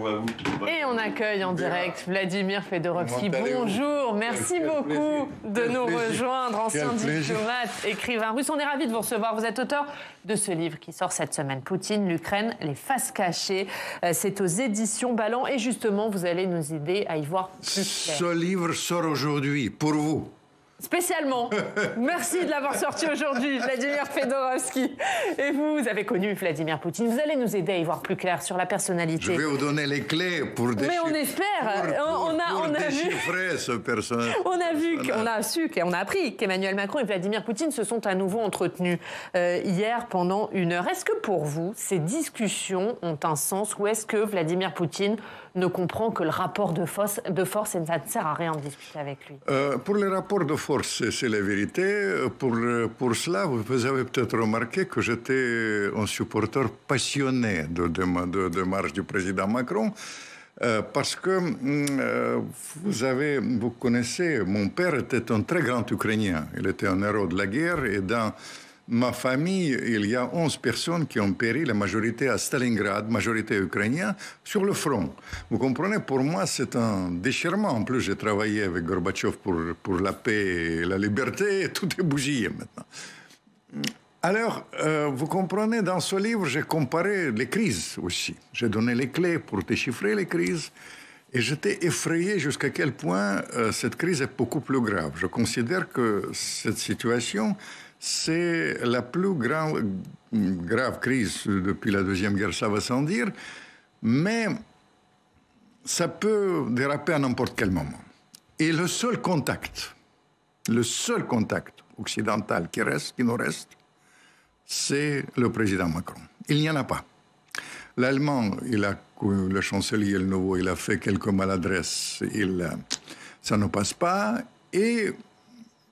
Bonjour à vous. Et on accueille en direct Vladimir Fedorovski. Bonjour, merci beaucoup de nous rejoindre, ancien diplomate, écrivain russe. On est ravis de vous recevoir. Vous êtes auteur de ce livre qui sort cette semaine, Poutine, l'Ukraine, les faces cachées. C'est aux éditions Ballant et justement, vous allez nous aider à y voir plus clair. Ce livre sort aujourd'hui pour vous. Spécialement. Merci de l'avoir sorti aujourd'hui, Vladimir Fedorovski. Et vous avez connu Vladimir Poutine. Vous allez nous aider à y voir plus clair sur la personnalité. Je vais vous donner les clés pour déchiffrer. Mais on espère. On a déchiffrer ce personnage. On a appris qu'Emmanuel Macron et Vladimir Poutine se sont à nouveau entretenus hier pendant 1 heure. Est-ce que pour vous, ces discussions ont un sens ou est-ce que Vladimir Poutine ne comprend que le rapport de force et ça ne sert à rien de discuter avec lui? Pour les rapports de force, c'est la vérité. Pour cela, vous avez peut-être remarqué que j'étais un supporter passionné de marche du président Macron. Parce que vous connaissez, mon père était un très grand Ukrainien. Il était un héros de la guerre et dans ma famille, il y a 11 personnes qui ont péri, la majorité à Stalingrad, majorité ukrainienne, sur le front. Vous comprenez, pour moi, c'est un déchirement. En plus, j'ai travaillé avec Gorbatchev pour la paix et la liberté, et tout est bougillé maintenant. Alors, vous comprenez, dans ce livre, j'ai comparé les crises aussi. J'ai donné les clés pour déchiffrer les crises. Et j'étais effrayé jusqu'à quel point cette crise est beaucoup plus grave. Je considère que cette situation, c'est la plus grave crise depuis la Deuxième Guerre, ça va sans dire. Mais ça peut déraper à n'importe quel moment. Et le seul contact occidental qui nous reste, c'est le président Macron. Il n'y en a pas. L'Allemand, le chancelier, le nouveau, il a fait quelques maladresses. Ça ne passe pas. Et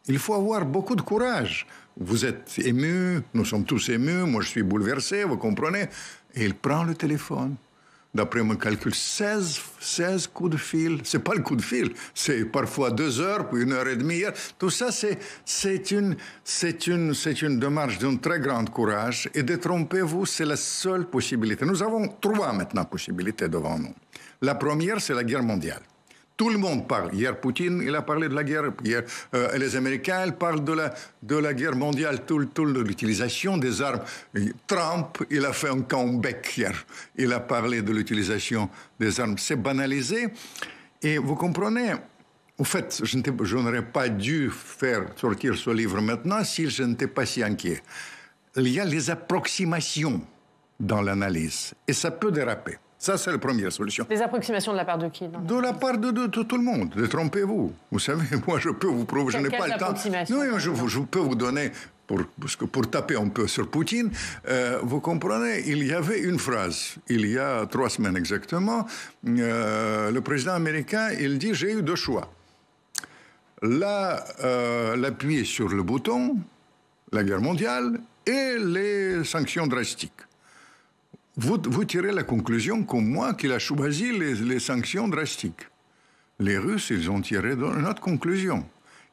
il faut avoir beaucoup de courage. Vous êtes ému, nous sommes tous émus, moi je suis bouleversé, vous comprenez. Et il prend le téléphone. D'après mon calcul, 16 coups de fil. C'est pas le coup de fil, c'est parfois 2 heures, puis 1 heure et demie. Tout ça, c'est une démarche d'un très grand courage. Et détrompez-vous, c'est la seule possibilité. Nous avons 3 maintenant possibilités devant nous. La première, c'est la guerre mondiale. Tout le monde parle. Hier, Poutine, il a parlé de la guerre. Hier, les Américains, ils parlent de la guerre mondiale, de l'utilisation des armes. Trump, il a fait un comeback hier. Il a parlé de l'utilisation des armes. C'est banalisé. Et vous comprenez, en fait, je n'aurais pas dû faire sortir ce livre maintenant si je n'étais pas si inquiet. Il y a les approximations dans l'analyse. Et ça peut déraper. Ça, c'est la première solution. Des approximations de la part de qui? De la part de tout le monde. Détrompez-vous. Vous savez, moi, je peux vous prouver. Je n'ai pas le temps. Non, je peux vous donner, pour taper un peu sur Poutine, vous comprenez, il y avait une phrase, il y a 3 semaines exactement, le président américain, il dit « J'ai eu 2 choix. L'appuyer sur le bouton, la guerre mondiale, et les sanctions drastiques. » Vous tirez la conclusion, comme moi, qu'il a choisi les sanctions drastiques. Les Russes, ils ont tiré une autre conclusion.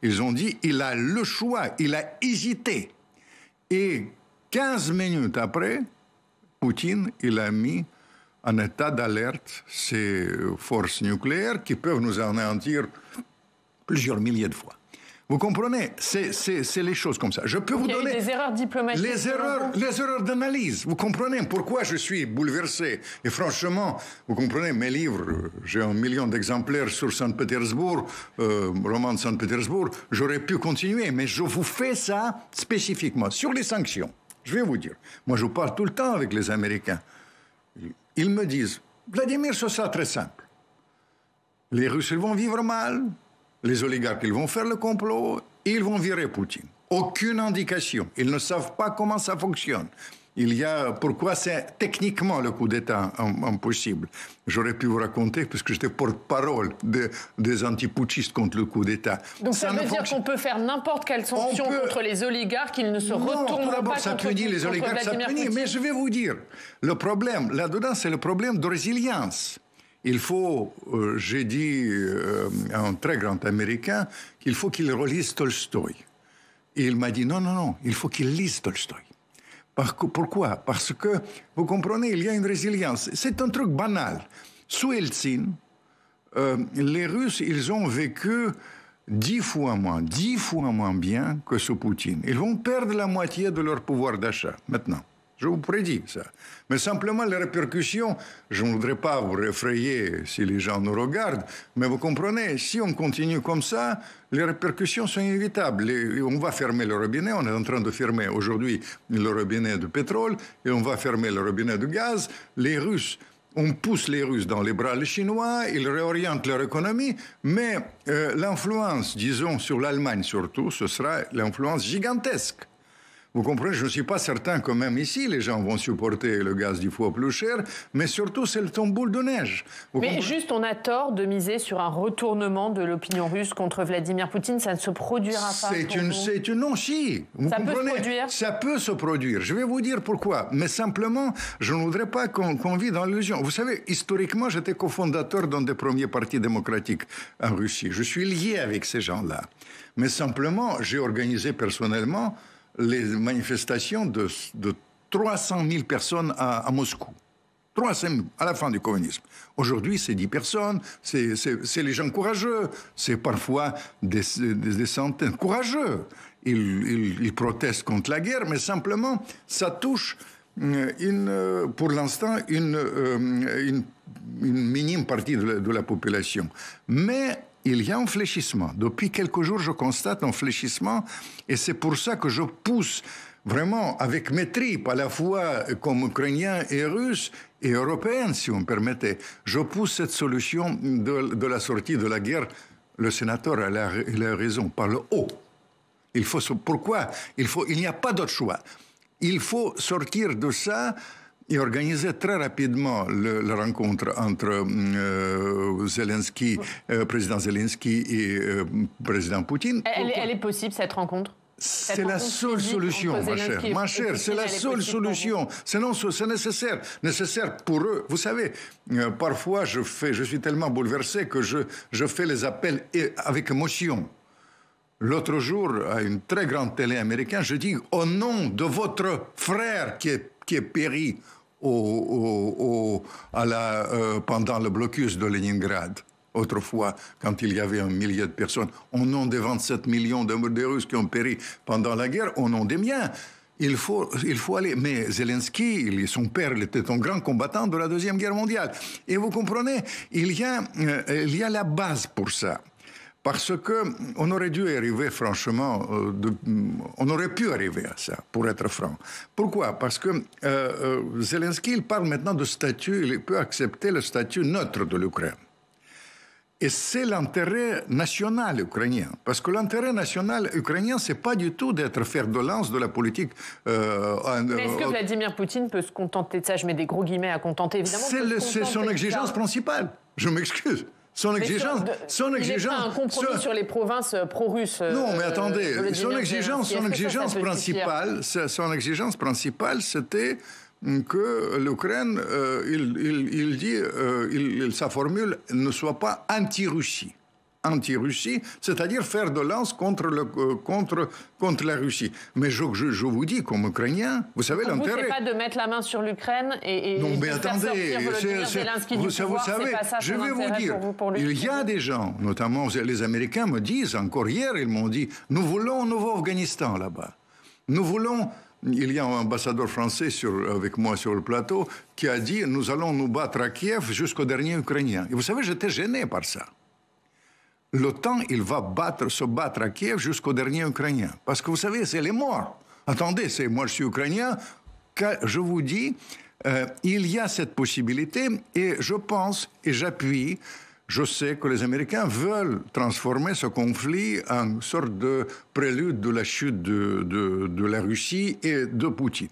Ils ont dit, il a le choix, il a hésité. Et 15 minutes après, Poutine, il a mis en état d'alerte ces forces nucléaires qui peuvent nous anéantir plusieurs milliers de fois. Vous comprenez, c'est les choses comme ça. Je peux vous donner... Il y a eu des erreurs diplomatiques. Les erreurs d'analyse. Vous comprenez pourquoi je suis bouleversé. Et franchement, vous comprenez, mes livres, j'ai 1 million d'exemplaires sur Saint-Pétersbourg, roman de Saint-Pétersbourg. J'aurais pu continuer, mais je vous fais ça spécifiquement. Sur les sanctions, je vais vous dire. Moi, je parle tout le temps avec les Américains. Ils me disent, Vladimir, ce sera très simple. Les Russes, ils vont vivre mal. Les oligarques, ils vont faire le complot et ils vont virer Poutine. Aucune indication. Ils ne savent pas comment ça fonctionne. Pourquoi c'est techniquement le coup d'État impossible. J'aurais pu vous raconter, puisque j'étais porte-parole des antiputschistes contre le coup d'État. Donc ça veut dire qu'on peut faire n'importe quelle sanction contre les oligarques, qu'ils ne se retourneront pas contre les oligarques, Vladimir Poutine. Mais je vais vous dire, le problème, là-dedans, c'est le problème de résilience. Il faut, j'ai dit à un très grand Américain qu'il faut qu'il relise Tolstoï. Et il m'a dit non, il faut qu'il lise Tolstoï. Pourquoi? Parce que, vous comprenez, il y a une résilience. C'est un truc banal. Sous Eltsine, les Russes, ils ont vécu 10 fois moins bien que sous Poutine. Ils vont perdre la moitié de leur pouvoir d'achat maintenant. Je vous prédis ça. Mais simplement, les répercussions, je ne voudrais pas vous effrayer si les gens nous regardent, mais vous comprenez, si on continue comme ça, les répercussions sont inévitables. On va fermer le robinet, on est en train de fermer aujourd'hui le robinet de pétrole, et on va fermer le robinet de gaz. Les Russes, on pousse les Russes dans les bras des Chinois, ils réorientent leur économie, mais l'influence, disons, sur l'Allemagne surtout, ce sera l'influence gigantesque. Vous comprenez, je ne suis pas certain que même ici, les gens vont supporter le gaz 10 fois plus cher, mais surtout, c'est le tombeau de neige. Mais juste, on a tort de miser sur un retournement de l'opinion russe contre Vladimir Poutine. Ça ne se produira pas. C'est une non-chi. Ça peut se produire. Ça peut se produire. Je vais vous dire pourquoi. Mais simplement, je ne voudrais pas qu'on vive dans l'illusion. Vous savez, historiquement, j'étais cofondateur d'un des premiers partis démocratiques en Russie. Je suis lié avec ces gens-là. Mais simplement, j'ai organisé personnellement les manifestations de 300 000 personnes à Moscou. 300 000 à la fin du communisme. Aujourd'hui, c'est 10 personnes, c'est les gens courageux, c'est parfois des centaines. Courageux. Ils protestent contre la guerre, mais simplement, ça touche pour l'instant une minime partie de la population. Mais il y a un fléchissement. Depuis quelques jours, je constate un fléchissement et c'est pour ça que je pousse vraiment avec mes tripes, à la fois comme Ukrainien et Russe et Européen, si vous me permettez. Je pousse cette solution de la sortie de la guerre. Le sénateur il a raison, par le haut. Pourquoi ? Il n'y a pas d'autre choix. Il faut sortir de ça et organiser très rapidement la rencontre entre président Zelensky et président Poutine. Elle est possible, cette rencontre ? C'est la seule solution, ma chère. C'est la seule solution. Sinon, c'est nécessaire pour eux. Vous savez, parfois, je suis tellement bouleversé que je fais les appels avec émotion. L'autre jour, à une très grande télé américaine, je dis au nom de votre frère qui est péri pendant le blocus de Leningrad, autrefois, quand il y avait 1 million de personnes, au nom des 27 millions de Russes qui ont péri pendant la guerre, au nom des miens. Il faut aller. Mais Zelensky, son père, il était un grand combattant de la Deuxième Guerre mondiale. Et vous comprenez, il y a la base pour ça. Parce qu'on aurait dû arriver, franchement, on aurait pu arriver à ça, pour être franc. Pourquoi ? Parce que Zelensky, il parle maintenant de statut, il peut accepter le statut neutre de l'Ukraine. Et c'est l'intérêt national ukrainien. Parce que l'intérêt national ukrainien, c'est pas du tout d'être fer de lance de la politique. Mais est-ce que Vladimir Poutine peut se contenter de ça ? Je mets des gros guillemets à contenter, évidemment. C'est son exigence principale. Je m'excuse. Son exigence. Il est prêt à un compromis sur les provinces pro-russes. Non, mais attendez. Son exigence principale, c'était que l'Ukraine, il dit, sa formule ne soit pas anti-Russie. Anti-Russie, c'est-à-dire faire de lance contre la Russie. Mais je vous dis, comme Ukrainien, vous savez l'intérêt. C'est pas de mettre la main sur l'Ukraine et non, mais de attendez, faire sortir Zelensky du pouvoir, vous savez, c'est pas ça je son vais vous intérêt dire, pour lui. il y a des gens, notamment les Américains me disent, encore hier, ils m'ont dit, nous voulons un nouveau Afghanistan là-bas. Nous voulons... Il y a un ambassadeur français avec moi sur le plateau qui a dit, nous allons nous battre à Kiev jusqu'au dernier Ukrainien. Et vous savez, j'étais gêné par ça. L'OTAN, il va se battre à Kiev jusqu'au dernier Ukrainien. Parce que vous savez, c'est les morts. Attendez, moi je suis Ukrainien. Je vous dis, il y a cette possibilité et je pense et j'appuie. Je sais que les Américains veulent transformer ce conflit en une sorte de prélude de la chute de la Russie et de Poutine.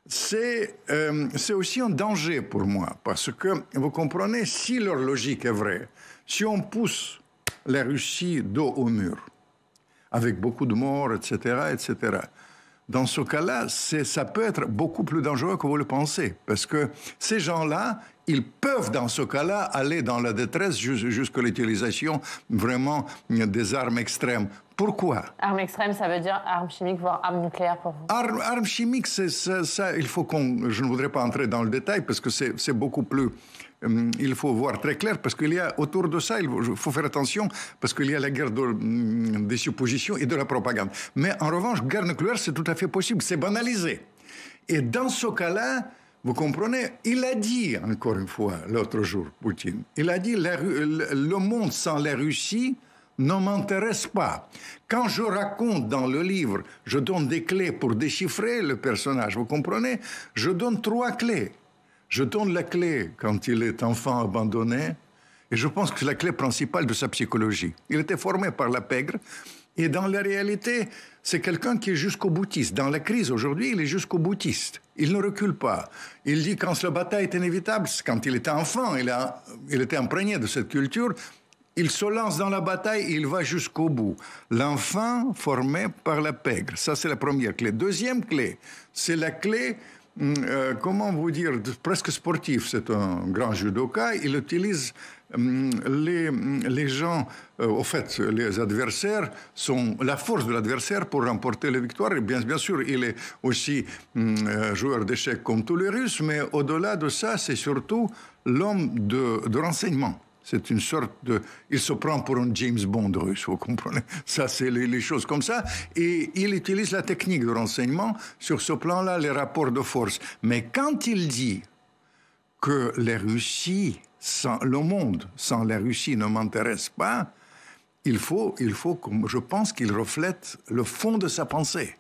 C'est aussi un danger pour moi, parce que, vous comprenez, si leur logique est vraie, si on pousse la Russie dos au mur, avec beaucoup de morts, etc., dans ce cas-là, ça peut être beaucoup plus dangereux que vous le pensez, parce que ces gens-là, ils peuvent, dans ce cas-là, aller dans la détresse jusqu'à l'utilisation vraiment des armes extrêmes. Pourquoi ? Armes extrêmes, ça veut dire armes chimiques, voire armes nucléaires pour vous ? Armes chimiques, c'est ça. Il faut je ne voudrais pas entrer dans le détail parce que c'est beaucoup plus il faut voir très clair, parce qu'il y a autour de ça, il faut faire attention, parce qu'il y a la guerre des suppositions et de la propagande. Mais en revanche, guerre nucléaire, c'est tout à fait possible, c'est banalisé. Et dans ce cas-là, vous comprenez, il a dit, encore une fois, l'autre jour, Poutine, il a dit, le monde sans la Russie ne m'intéresse pas. Quand je raconte dans le livre, je donne des clés pour déchiffrer le personnage, vous comprenez? Je donne 3 clés. Je donne la clé quand il est enfant abandonné, et je pense que c'est la clé principale de sa psychologie. Il était formé par la pègre, et dans la réalité, c'est quelqu'un qui est jusqu'au boutiste. Dans la crise aujourd'hui, il est jusqu'au boutiste. Il ne recule pas. Il dit quand la bataille est inévitable, quand il était enfant, il était imprégné de cette culture, il se lance dans la bataille et il va jusqu'au bout. L'enfant formé par la pègre, ça c'est la première clé. Deuxième clé, c'est la clé, comment vous dire, presque sportive. C'est un grand judoka, il utilise les gens, au fait, les adversaires sont la force de l'adversaire pour remporter la victoire. Et bien sûr, il est aussi joueur d'échecs comme tous les Russes, mais au-delà de ça, c'est surtout l'homme de renseignement. C'est une sorte de... Il se prend pour un James Bond russe, vous comprenez? Ça, c'est les choses comme ça. Et il utilise la technique de renseignement. Sur ce plan-là, les rapports de force. Mais quand il dit que la Russie, le monde sans la Russie ne m'intéresse pas, il faut, je pense qu'il reflète le fond de sa pensée.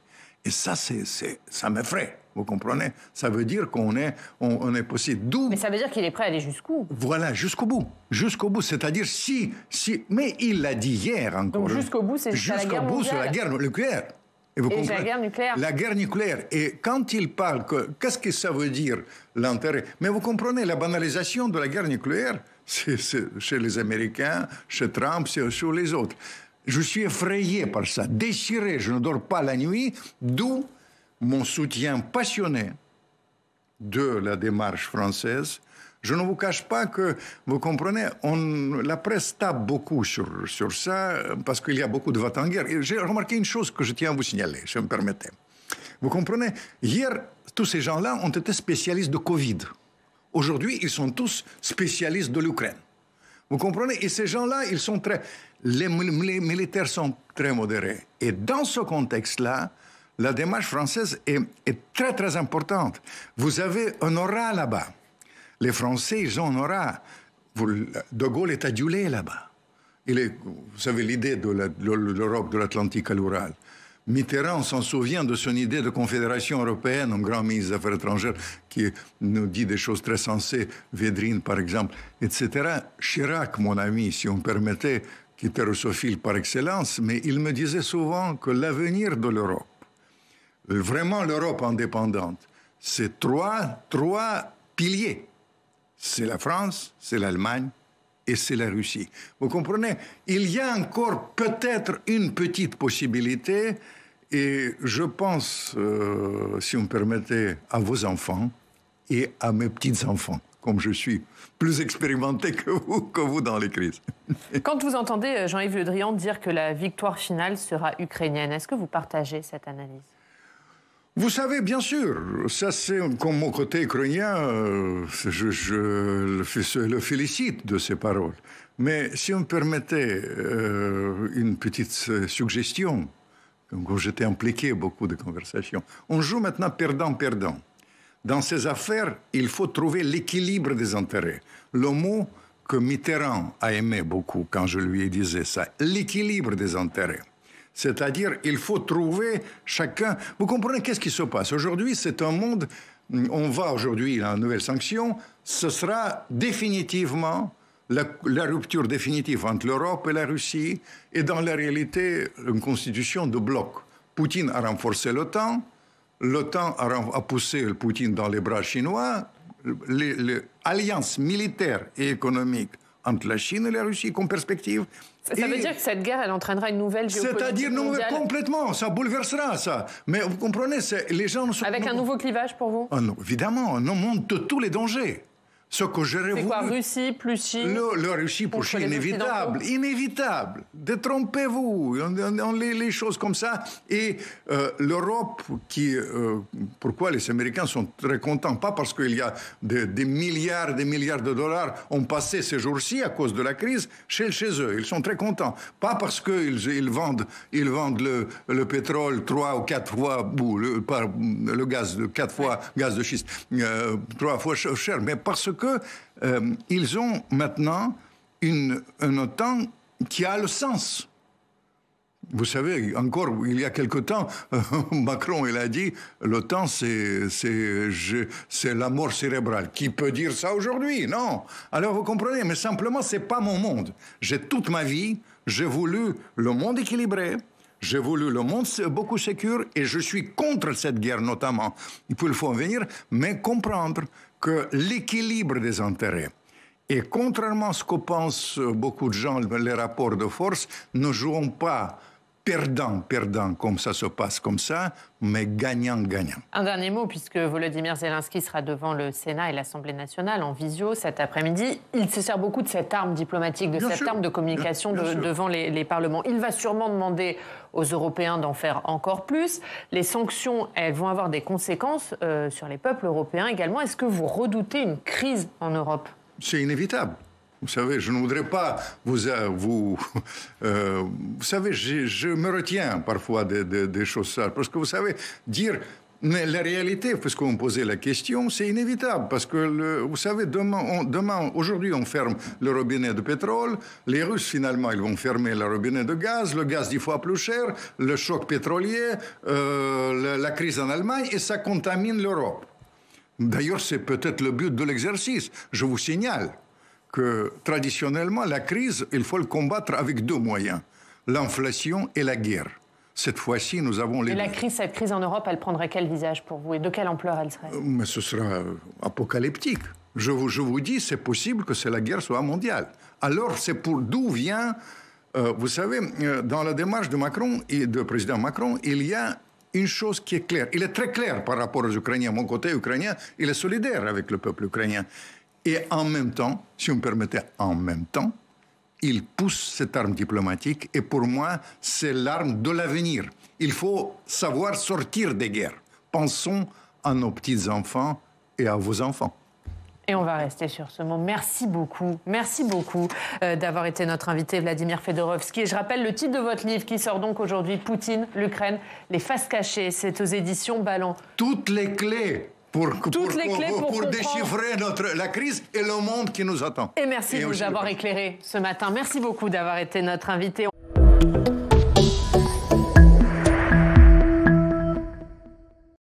Et ça, ça m'effraie. Vous comprenez? Ça veut dire qu'on est possible. Mais ça veut dire qu'il est prêt à aller jusqu'où? Voilà, jusqu'au bout. Jusqu'au bout. C'est-à-dire si... Mais il l'a dit hier encore. Donc jusqu'au bout, c'est la guerre mondiale. Jusqu'au bout, c'est la guerre nucléaire. Et la guerre nucléaire. La guerre nucléaire. Et quand il parle, qu'est-ce que ça veut dire, l'intérêt? Mais vous comprenez, la banalisation de la guerre nucléaire, c'est chez les Américains, chez Trump, c'est chez les autres. Je suis effrayé par ça, déchiré, je ne dors pas la nuit, d'où mon soutien passionné de la démarche française. Je ne vous cache pas que, vous comprenez, la presse tape beaucoup sur ça, parce qu'il y a beaucoup de va en guerre. J'ai remarqué une chose que je tiens à vous signaler, si vous me permettez. Vous comprenez, hier, tous ces gens-là ont été spécialistes de Covid. Aujourd'hui, ils sont tous spécialistes de l'Ukraine. Vous comprenez? Et ces gens-là, ils sont les militaires sont très modérés. Et dans ce contexte-là, la démarche française est très, très importante. Vous avez un aura là-bas. Les Français, ils ont un aura. De Gaulle est adulé là-bas. Vous savez, l'idée de l'Europe, de l'Atlantique à l'Oural. Mitterrand s'en souvient de son idée de confédération européenne, un grand ministre des Affaires étrangères qui nous dit des choses très sensées, Védrine par exemple, etc. Chirac, mon ami, si on me permettait, qui était russophile par excellence, mais il me disait souvent que l'avenir de l'Europe, vraiment l'Europe indépendante, c'est trois piliers. C'est la France, c'est l'Allemagne et c'est la Russie. Vous comprenez? Il y a encore peut-être une petite possibilité, et je pense, si vous me permettez, à vos enfants et à mes petits-enfants, comme je suis plus expérimenté que vous dans les crises. Quand vous entendez Jean-Yves Le Drian dire que la victoire finale sera ukrainienne, est-ce que vous partagez cette analyse? Vous savez, bien sûr, ça c'est comme mon côté ukrainien, je le félicite de ces paroles. Mais si on me permettait une petite suggestion, comme j'étais impliqué beaucoup de conversations, on joue maintenant perdant-perdant. Dans ces affaires, il faut trouver l'équilibre des intérêts. Le mot que Mitterrand a aimé beaucoup quand je lui disais ça, l'équilibre des intérêts. C'est-à-dire, il faut trouver chacun... Vous comprenez qu'est-ce qui se passe? Aujourd'hui, c'est un monde... On va aujourd'hui à une nouvelle sanction. Ce sera définitivement la rupture définitive entre l'Europe et la Russie. Et dans la réalité, une constitution de bloc. Poutine a renforcé l'OTAN. L'OTAN a poussé Poutine dans les bras chinois. L'alliance militaire et économique entre la Chine et la Russie comme perspective... Ça veut dire que cette guerre, elle entraînera une nouvelle géopolitique mondiale. C'est-à-dire, complètement, ça bouleversera ça. Mais vous comprenez, les gens... Avec un nouveau clivage pour vous? Ah non, évidemment, on monte tous les dangers. Ce que j'aurais voulu... C'est quoi, Russie plus Chine? La Russie plus Chine, inévitable, inévitable. Détrompez-vous, les choses comme ça. Et l'Europe, pourquoi les Américains sont très contents? Pas parce qu'il y a des milliards de dollars ont passé ces jours-ci à cause de la crise chez eux. Ils sont très contents. Pas parce qu'ils vendent le pétrole 3 ou 4 fois, ou le gaz 4 fois, gaz de schiste, 3 fois cher, mais parce que ils ont maintenant une OTAN qui a le sens. Vous savez, encore il y a quelque temps, Macron il a dit l'OTAN c'est la mort cérébrale. Qui peut dire ça aujourd'hui? Non. Alors vous comprenez, mais simplement c'est pas mon monde. J'ai toute ma vie, j'ai voulu le monde équilibré. J'ai voulu le monde beaucoup sécure et je suis contre cette guerre notamment. Il faut en venir, mais comprendre que l'équilibre des intérêts et contrairement à ce que pensent beaucoup de gens, les rapports de force ne jouent pas perdant comme ça se passe comme ça, mais gagnant. Un dernier mot, puisque Volodymyr Zelensky sera devant le Sénat et l'Assemblée nationale en visio cet après-midi. Il se sert beaucoup de cette arme diplomatique, de cette arme de communication devant les parlements. Il va sûrement demander aux Européens d'en faire encore plus. Les sanctions, elles vont avoir des conséquences sur les peuples européens également. Est-ce que vous redoutez une crise en Europe? C'est inévitable. Vous savez, je ne voudrais pas vous savez, je me retiens parfois des choses ça. Parce que vous savez, dire mais la réalité, puisqu'on me posait la question, c'est inévitable. Parce que, vous savez, aujourd'hui, on ferme le robinet de pétrole. Les Russes, finalement, ils vont fermer le robinet de gaz. Le gaz 10 fois plus cher. Le choc pétrolier. La crise en Allemagne. Et ça contamine l'Europe. D'ailleurs, c'est peut-être le but de l'exercice. Je vous signale que traditionnellement, la crise, il faut le combattre avec 2 moyens, l'inflation et la guerre. Cette fois-ci, nous avons les... Et cette crise en Europe, elle prendrait quel visage pour vous? Et de quelle ampleur elle serait? Mais ce sera apocalyptique. Je vous dis, c'est possible que la guerre soit mondiale. Alors, c'est d'où vient... vous savez, dans la démarche de Macron et de président Macron, il y a une chose qui est claire. Il est très clair par rapport aux Ukrainiens. Mon côté ukrainien, il est solidaire avec le peuple ukrainien. Et en même temps, si vous me permettez, il pousse cette arme diplomatique. Et pour moi, c'est l'arme de l'avenir. Il faut savoir sortir des guerres. Pensons à nos petits-enfants et à vos enfants. Et on va rester sur ce mot. Merci beaucoup d'avoir été notre invité, Vladimir Fedorovski. Et je rappelle le titre de votre livre qui sort donc aujourd'hui, Poutine, l'Ukraine, les faces cachées. C'est aux éditions Ballant. Toutes les clés pour déchiffrer la crise et le monde qui nous attend. Et merci de nous avoir éclairés ce matin. Merci beaucoup d'avoir été notre invité.